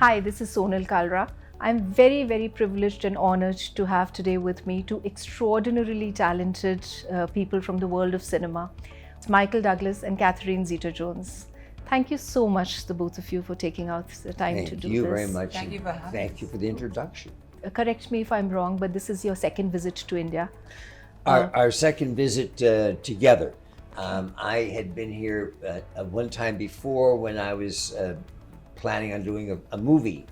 Hi, this is Sonal Kalra. I'm very, very privileged and honored to have today with me two extraordinarily talented people from the world of cinema. It's Michael Douglas and Catherine Zeta-Jones. Thank you so much, the both of you, for taking out the time to do this. Thank you very much. Thank you for having us. Thank you for the introduction. Correct me if I'm wrong, but this is your second visit to India. Our second visit together. I had been here one time before when I was planning on doing a movie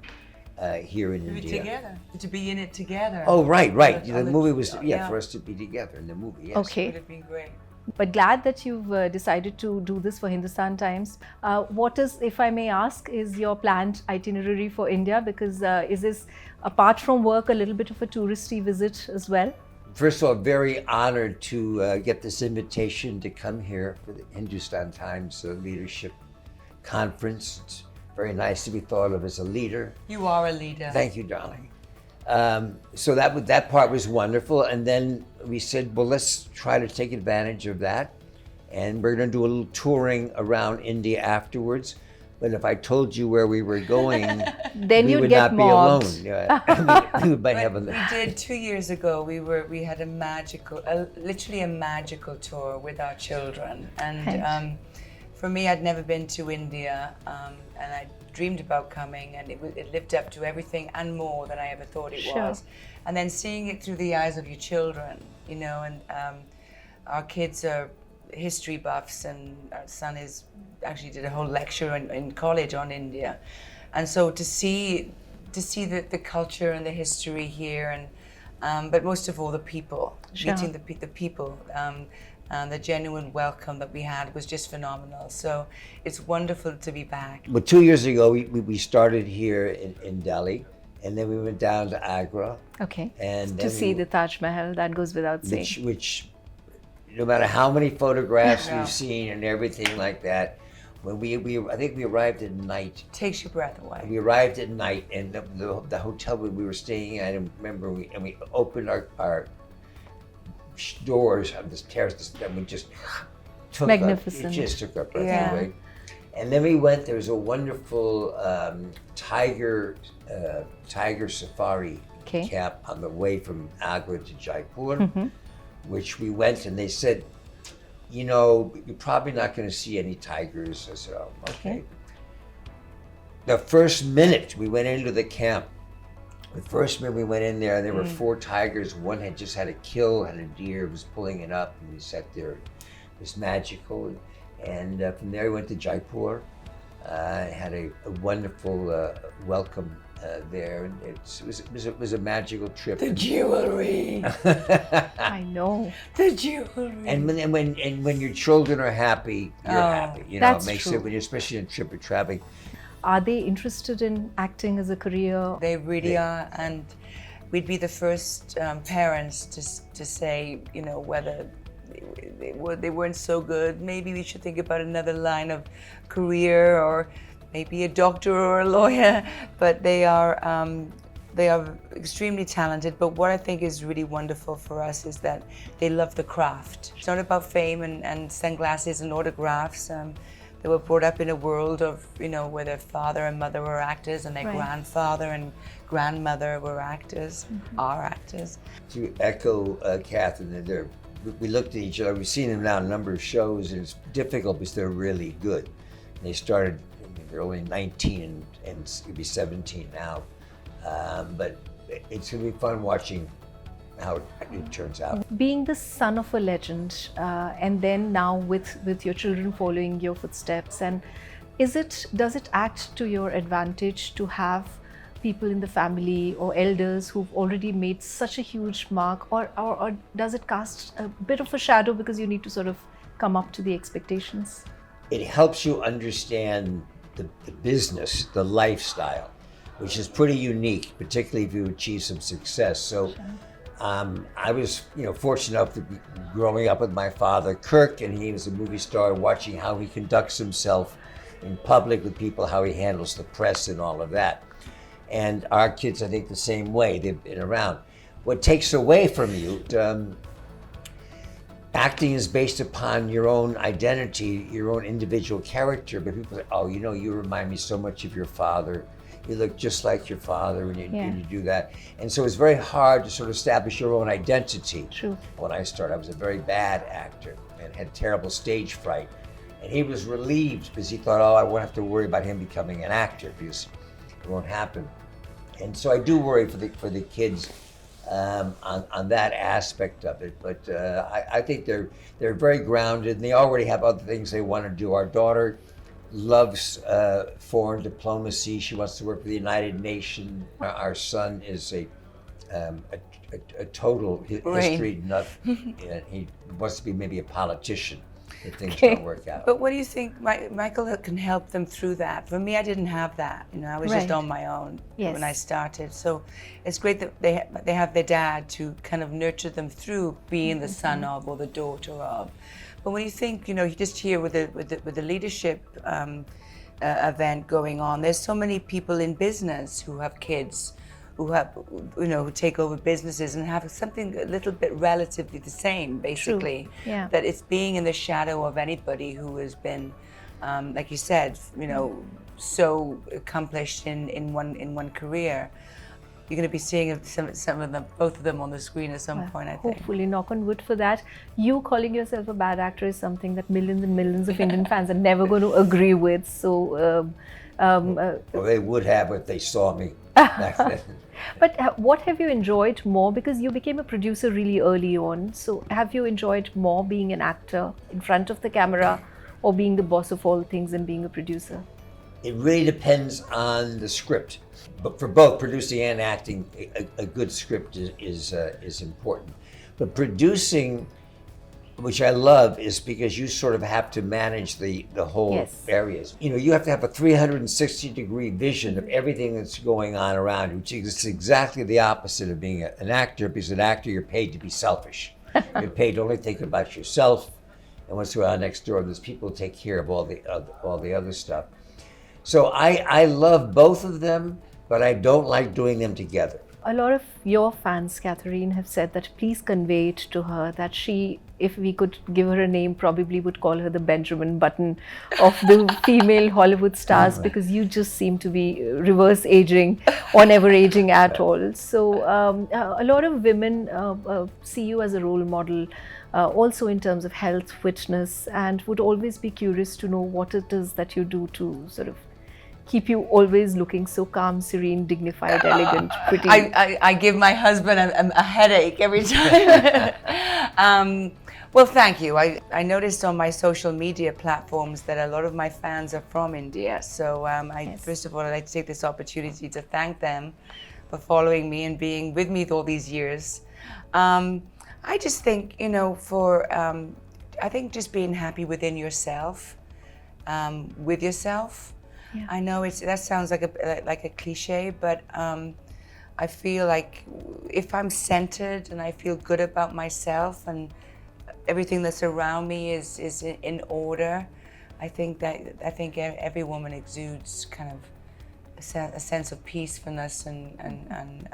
here in India. Together, to be in it together. Oh, right. On The movie was, yeah. for us to be together in the movie, yes. Okay. Would have been great. But glad that you've decided to do this for Hindustan Times. What is, if I may ask, is your planned itinerary for India? Because is this, apart from work, a little bit of a touristy visit as well? First of all, very honored to get this invitation to come here for the Hindustan Times Leadership Conference. It's very nice to be thought of as a leader. You are a leader. Thank you, darling. So that part was wonderful, and then we said, well, let's try to take advantage of that, and we're going to do a little touring around India afterwards. But if I told you where we were going, Then we you'd would get not mobbed. be alone. We might have We did 2 years ago. We had literally a magical tour with our children, and for me, I'd never been to India, and I dreamed about coming, and it lived up to everything and more than I ever thought it was. And then seeing it through the eyes of your children, and our kids are history buffs, and our son actually did a whole lecture in college on India, and so to see the culture and the history here, and but most of all the people, meeting the people. And the genuine welcome that we had was just phenomenal. So it's wonderful to be back. But 2 years ago, we started here in Delhi, and then we went down to Agra. Okay. And to see the Taj Mahal, that goes without saying. Which, no matter how many photographs we've seen and everything like that, when I think we arrived at night. Takes your breath away. We arrived at night, and the hotel we were staying in, I remember, we opened our doors on this terrace, and we just took Magnificent. It just took our breath away. And then we went. There was a wonderful tiger safari camp on the way from Agra to Jaipur, which we went, and they said, you're probably not going to see any tigers. I said, oh, okay. The first minute we went into the camp, we went in there were 4 tigers. One had just had a deer, was pulling it up, and we sat there. It was magical. And from there we went to Jaipur, had a wonderful welcome there. And it was a magical trip. The jewelry. I know. The jewelry. And when your children are happy, you're happy. That's it makes true. it, when you're especially in a trip of traveling. Are they interested in acting as a career? They really are, and we'd be the first parents to say, whether they weren't so good, maybe we should think about another line of career, or maybe a doctor or a lawyer. But they are extremely talented. But what I think is really wonderful for us is that they love the craft. It's not about fame and sunglasses and autographs. They were brought up in a world of, where their father and mother were actors, and their grandfather and grandmother were actors, are actors. To echo Catherine, we looked at each other. We've seen them now in a number of shows, and it's difficult because they're really good. And they started, they're only 19 and you'll be 17 now. But it's going to be fun watching how it turns out. Being the son of a legend, and then now with your children following your footsteps, and does it act to your advantage to have people in the family or elders who've already made such a huge mark, or does it cast a bit of a shadow because you need to sort of come up to the expectations? It helps you understand the business, the lifestyle, which is pretty unique, particularly if you achieve some success. So. I was, fortunate enough to be growing up with my father, Kirk, and he was a movie star, watching how he conducts himself in public with people, how he handles the press and all of that. And our kids, I think, the same way. They've been around. What takes away from you, acting is based upon your own identity, your own individual character, but people say, oh, you remind me so much of your father. you look just like your father, and you do that. And so it's very hard to sort of establish your own identity. True. When I started, I was a very bad actor and had terrible stage fright. And he was relieved because he thought, oh, I won't have to worry about him becoming an actor because it won't happen. And so I do worry for the kids on that aspect of it. But I think they're very grounded, and they already have other things they want to do. Our daughter loves foreign diplomacy. She wants to work for the United Nations. Our son is a total history nut. He wants to be maybe a politician if things don't work out. But what do you think Michael can help them through that? For me, I didn't have that. I was just on my own when I started. So it's great that they have their dad to kind of nurture them through being the son of or the daughter of. But when you think, you just here with the leadership event going on, there's so many people in business who have kids, who have, who take over businesses and have something a little bit relatively the same, basically. True. Yeah. That it's being in the shadow of anybody who has been, like you said, so accomplished in one career. You're going to be seeing some of them, both of them on the screen at some point, I think. Hopefully, knock on wood for that. You calling yourself a bad actor is something that millions and millions of Indian fans are never going to agree with. So, well, they would have if they saw me back then. But what have you enjoyed more? Because you became a producer really early on. So, have you enjoyed more being an actor in front of the camera, or being the boss of all things and being a producer? It really depends on the script. But for both producing and acting, a good script is important. But producing, which I love, is because you sort of have to manage the whole areas. You have to have a 360-degree vision of everything that's going on around you, which is exactly the opposite of being an actor, because an actor, you're paid to be selfish. You're paid to only think about yourself and what's going on next door. There's people who take care of all the other stuff. So I love both of them, but I don't like doing them together. A lot of your fans, Catherine, have said that please convey it to her that she, if we could give her a name, probably would call her the Benjamin Button of the female Hollywood stars, because you just seem to be reverse aging or never aging at all. So a lot of women see you as a role model, also in terms of health, fitness, and would always be curious to know what it is that you do to sort of keep you always looking so calm, serene, dignified, elegant, pretty. I give my husband a headache every time. Well, thank you. I noticed on my social media platforms that a lot of my fans are from India. So first of all, I'd like to take this opportunity to thank them for following me and being with me all these years. I just think, I think just being happy within yourself, with yourself. Yeah. I know that sounds like a cliche, but I feel like if I'm centered and I feel good about myself and everything that's around me is in order, I think every woman exudes kind of a sense of peacefulness and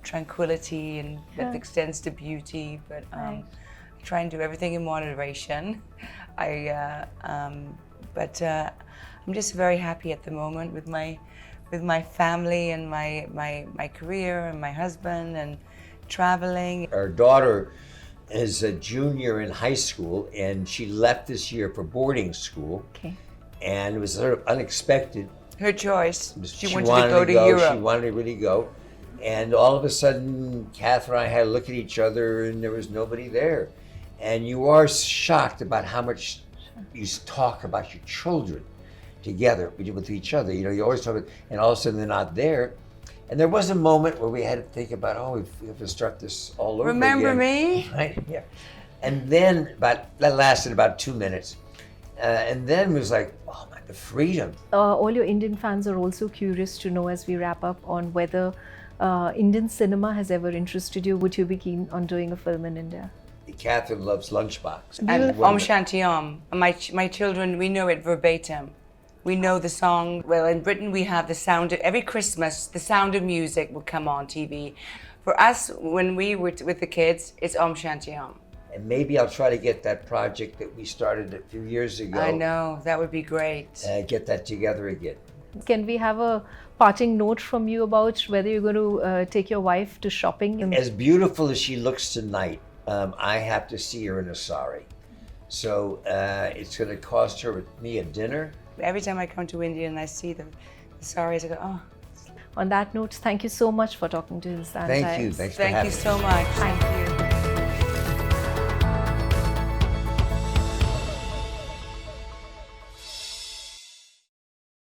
tranquility, and that extends to beauty. But I try and do everything in moderation. I'm just very happy at the moment with my family and my career and my husband and traveling. Our daughter is a junior in high school, and she left this year for boarding school. Okay. And it was sort of unexpected. Her choice. She wanted to go to Europe. She wanted to really go. And all of a sudden, Catherine and I had to look at each other, and there was nobody there. And you are shocked about how much you talk about your children together with each other. You always talk about, and all of a sudden they're not there. And there was a moment where we had to think about, we have to start this all over Remember again. me? Right? Yeah. And then that lasted about 2 minutes. And then it was like, oh my, the freedom. All your Indian fans are also curious to know, as we wrap up, on whether Indian cinema has ever interested you. Would you be keen on doing a film in India? Catherine loves Lunchbox. And Om Shanti Om. My children, we know it verbatim. We know the song. Well, in Britain, we have the sound of, every Christmas, the Sound of Music will come on TV. For us, when we were with the kids, it's Om Shanti Om. And maybe I'll try to get that project that we started a few years ago. I know, that would be great. Get that together again. Can we have a parting note from you about whether you're going to take your wife to shopping? As beautiful as she looks tonight, I have to see her in a sari. So it's going to cost her me a dinner. Every time I come to India and I see the saris, I go, oh. On that note, thank you so much for talking to Hindustan Times. Thank you. Thanks for having me. Thank you so much. Thank you.